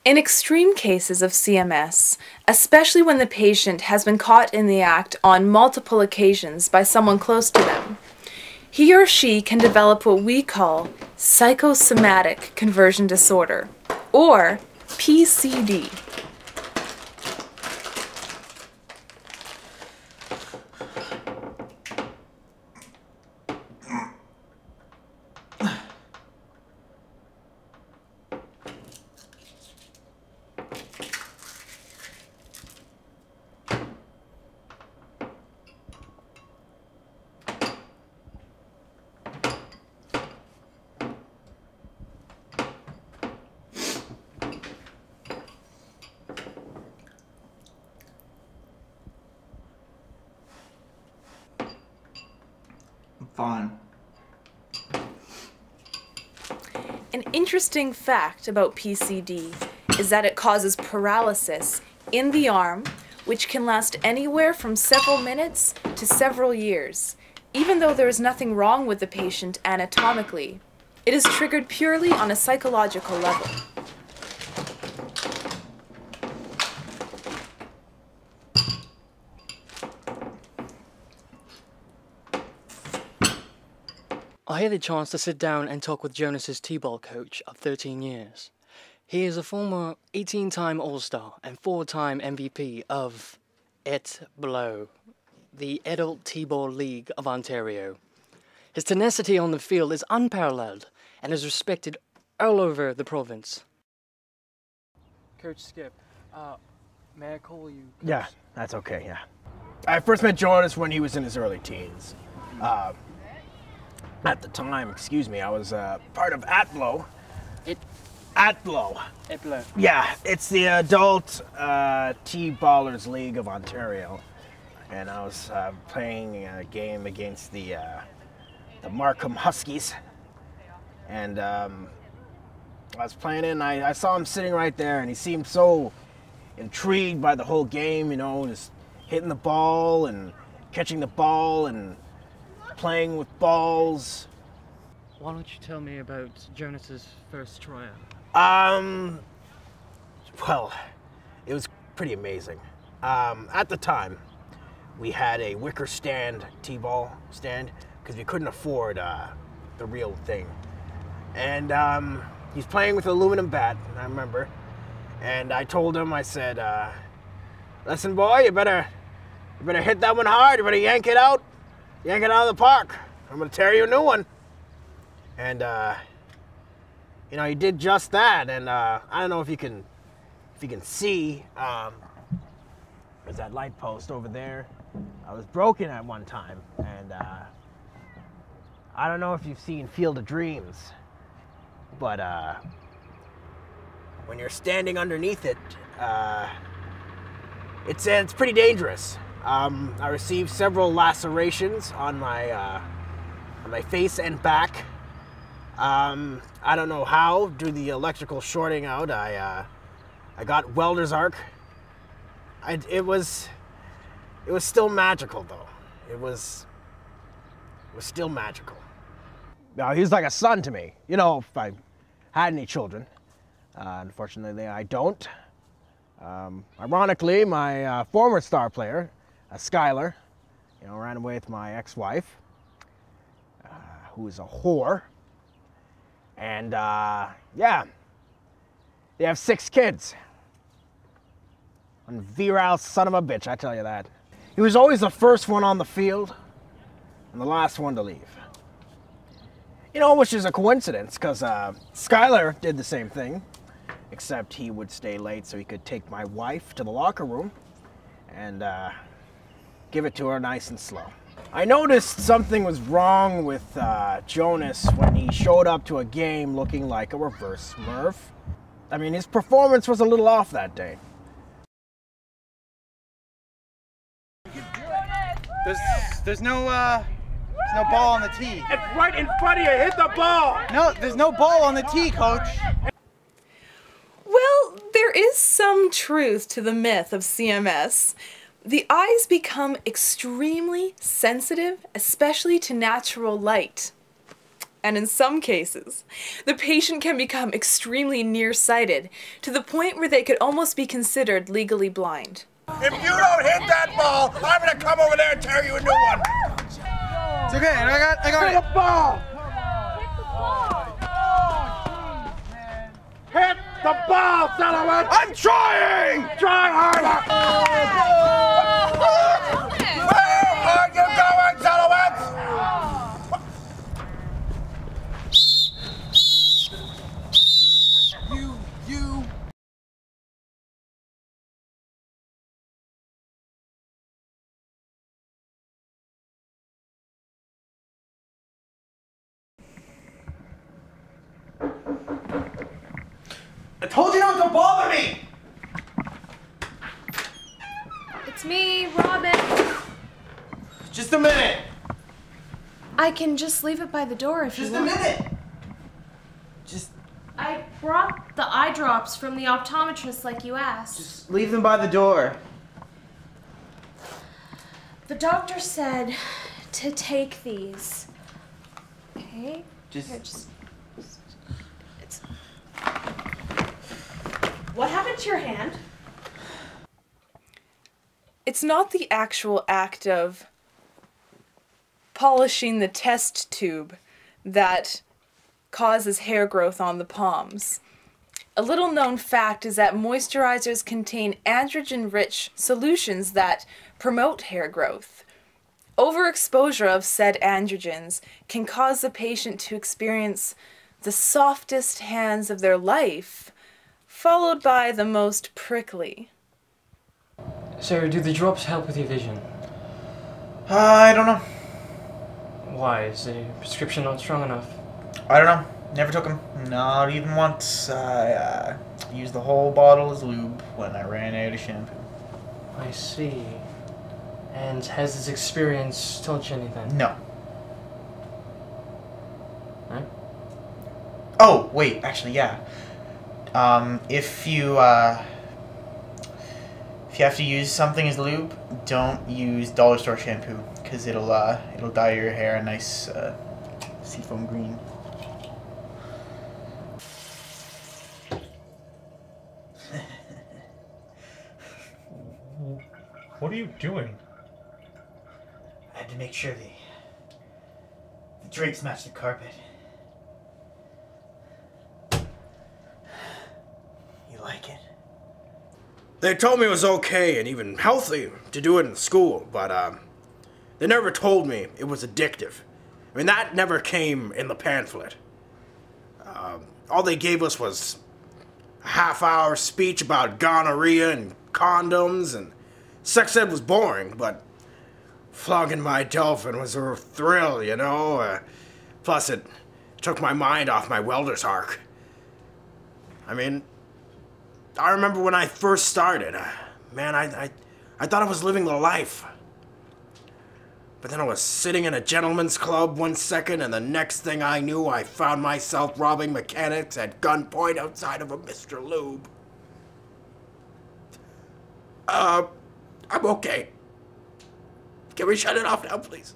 In extreme cases of CMS, especially when the patient has been caught in the act on multiple occasions by someone close to them, he or she can develop what we call psychosomatic conversion disorder, or PCD. Fine. An interesting fact about PCD is that it causes paralysis in the arm, which can last anywhere from several minutes to several years. Even though there is nothing wrong with the patient anatomically, it is triggered purely on a psychological level. I had the chance to sit down and talk with Jonas's T-ball coach of 13 years. He is a former 18-time All-Star and 4-time MVP of Niblo, the Adult T-ball League of Ontario. His tenacity on the field is unparalleled and is respected all over the province. Coach Skip, may I call you Coach? Yeah, that's okay, yeah. I first met Jonas when he was in his early teens. At the time, I was part of Niblo. Niblo. Yeah, it's the Adult T-Ballers League of Ontario. And I was playing a game against the Markham Huskies. And I was playing it, and I saw him sitting right there, and he seemed so intrigued by the whole game, you know, just hitting the ball and catching the ball and playing with balls. Why don't you tell me about Jonas's first tryout? Well, it was pretty amazing. At the time, we had a wicker stand, T-ball stand, because we couldn't afford the real thing. And he's playing with an aluminum bat, I remember. And I told him, I said, listen, boy, you better hit that one hard. You better yank it out of the park. I'm gonna tear you a new one. And you know, he did just that. And I don't know if you can see. There's that light post over there. I was broken at one time, and I don't know if you've seen Field of Dreams, but when you're standing underneath it, it's pretty dangerous. I received several lacerations on my face and back. I don't know how, due to the electrical shorting out, I got welder's arc. It was still magical, though. It was still magical. Now, he was like a son to me. You know, if I had any children. Unfortunately, I don't. Ironically, my former star player, Skylar, you know, ran away with my ex-wife, who is a whore. And, yeah, they have 6 kids. One virile son of a bitch, I tell you that. He was always the first one on the field and the last one to leave. You know, which is a coincidence, because Skylar did the same thing, except he would stay late so he could take my wife to the locker room and give it to her nice and slow. I noticed something was wrong with Jonas when he showed up to a game looking like a reverse Smurf. I mean, his performance was a little off that day. There's no ball on the tee. It's right in front of you. Hit the ball. No, there's no ball on the tee, coach. Well, there is some truth to the myth of CMS. The eyes become extremely sensitive, especially to natural light. and in some cases, the patient can become extremely nearsighted to the point where they could almost be considered legally blind. If you don't hit that ball, I'm gonna come over there and tear you a new one. It's okay, I got Hit it. the ball! Hit the ball, Silhouette! I'm trying! Try harder! Where are you going, Silhouette? You. I told you not to bother me! It's me, Robin. Just a minute! I can just leave it by the door if you Just a want. minute! Just I brought the eye drops from the optometrist like you asked. leave them by the door. The doctor said to take these. Okay? Just- Here, it's... What happened to your hand? It's not the actual act of polishing the test tube that causes hair growth on the palms. A little known fact is that moisturizers contain androgen-rich solutions that promote hair growth. Overexposure of said androgens can cause the patient to experience the softest hands of their life, followed by the most prickly. So, do the drops help with your vision? I don't know. Why? Is the prescription not strong enough? I don't know. Never took them. Not even once. I used the whole bottle as lube when I ran out of shampoo. I see. And has this experience taught you anything? No. Huh? Oh, wait, actually, yeah. If you have to use something as lube, don't use dollar store shampoo, because it'll dye your hair a nice seafoam green. What are you doing? I had to make sure the drapes match the carpet. You like it? They told me it was okay and even healthy to do it in school, but they never told me it was addictive. I mean, that never came in the pamphlet. All they gave us was a half-hour speech about gonorrhea and condoms, and sex ed was boring, but flogging my dolphin was a thrill, you know? Plus, it took my mind off my welder's arc. I mean, I remember when I first started, man, I thought I was living the life. But then I was sitting in a gentleman's club one second, and the next thing I knew, I found myself robbing mechanics at gunpoint outside of a Mr. Lube. I'm okay. Can we shut it off now, please?